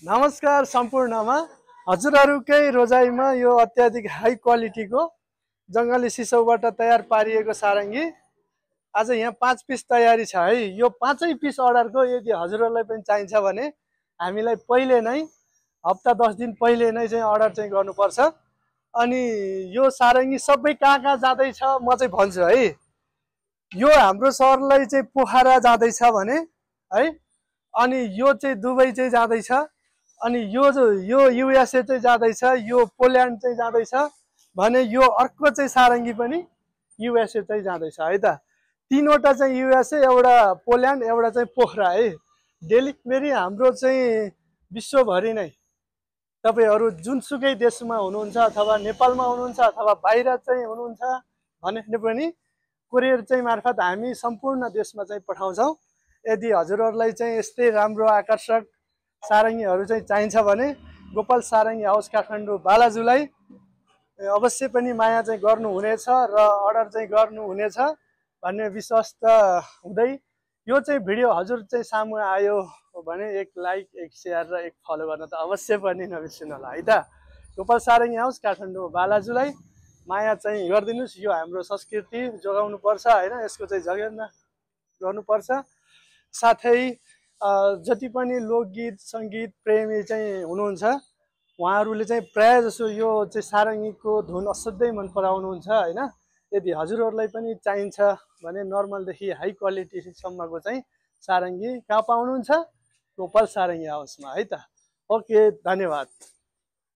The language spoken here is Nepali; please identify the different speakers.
Speaker 1: नमस्कार सम्पूर्णमा हजुरहरूकै रोजाइमा यो अत्याधिक हाई क्वालिटीको जङ्गली सिसौबाट तयार पारिएको सारङ्गी आज यहाँ 5 पिस तयारी छ है। यो 5 पिस अर्डरको यदि हजुरहरूलाई पनि चाहिन्छ भने हामीलाई पहिले नै हप्ता 10 दिन पहिले नै चाहिँ अर्डर चाहिँ गर्नुपर्छ। अनि यो सारङ्गी सबै कहाँ जाँदैछ म चाहिँ भन्छु है। यो हाम्रो सरलाई चाहिँ पोखरा जाँदैछ भने है, अनि यो चाहिँ दुबई चाहिँ जाँदैछ, अनि यो युएसए चाहिँ जाँदैछ, यो पोल्यान्ड चाहिँ जाँदैछ भने यो अर्को चाहिँ सारङ्गी पनि युएसए चाहिँ जाँदैछ है त। तीनवटा चाहिँ युएसए, एउटा पोल्यान्ड, एउटा चाहिँ पोखरा है। डेलिभरी हाम्रो चाहिँ विश्वभरि नै तपाईहरु जुनसुकै देशमा हुनुहुन्छ अथवा नेपालमा हुनुहुन्छ अथवा बाहिर चाहिँ हुनुहुन्छ भने पनि कुरियर चाहिँ मार्फत हामी सम्पूर्ण देशमा चाहिँ पठाउँछौँ। यदि हजुरहरूलाई चाहिँ यस्तै राम्रो आकर्षक सारङ्गीहरू चाहिँ चाहिन्छ भने गोपाल सारङ्गी हाउस काठमाडौँ बालाजुलाई अवश्य पनि माया चाहिँ गर्नुहुनेछ र अर्डर चाहिँ गर्नुहुनेछ भन्ने विश्वास त हुँदै यो चाहिँ भिडियो हजुर चाहिँ सामु आयो भने एक लाइक, एक शेयर र एक फलो गर्न त अवश्य पनि नबिर्सिनु होला है त। गोपाल सारङ्गी हाउस काठमाडौँ बालाजुलाई माया चाहिँ गरिदिनुस्। यो हाम्रो संस्कृति जोगाउनु पर्छ हैन, यसको चाहिँ जगेर्ना गर्नुपर्छ। साथै जति पनि लोकगीत सङ्गीत प्रेमी चाहिँ हुनुहुन्छ उहाँहरूले चाहिँ प्राय जसो यो चाहिँ सारङ्गीको धुन असाध्यै मन पराउनुहुन्छ हैन। यदि हजुरहरूलाई पनि चाहिन्छ भने नर्मलदेखि हाई क्वालिटीसम्मको चाहिँ सारङ्गी कहाँ पाउनुहुन्छ? गोपाल सारङ्गी हाउसमा है त। ओके, धन्यवाद।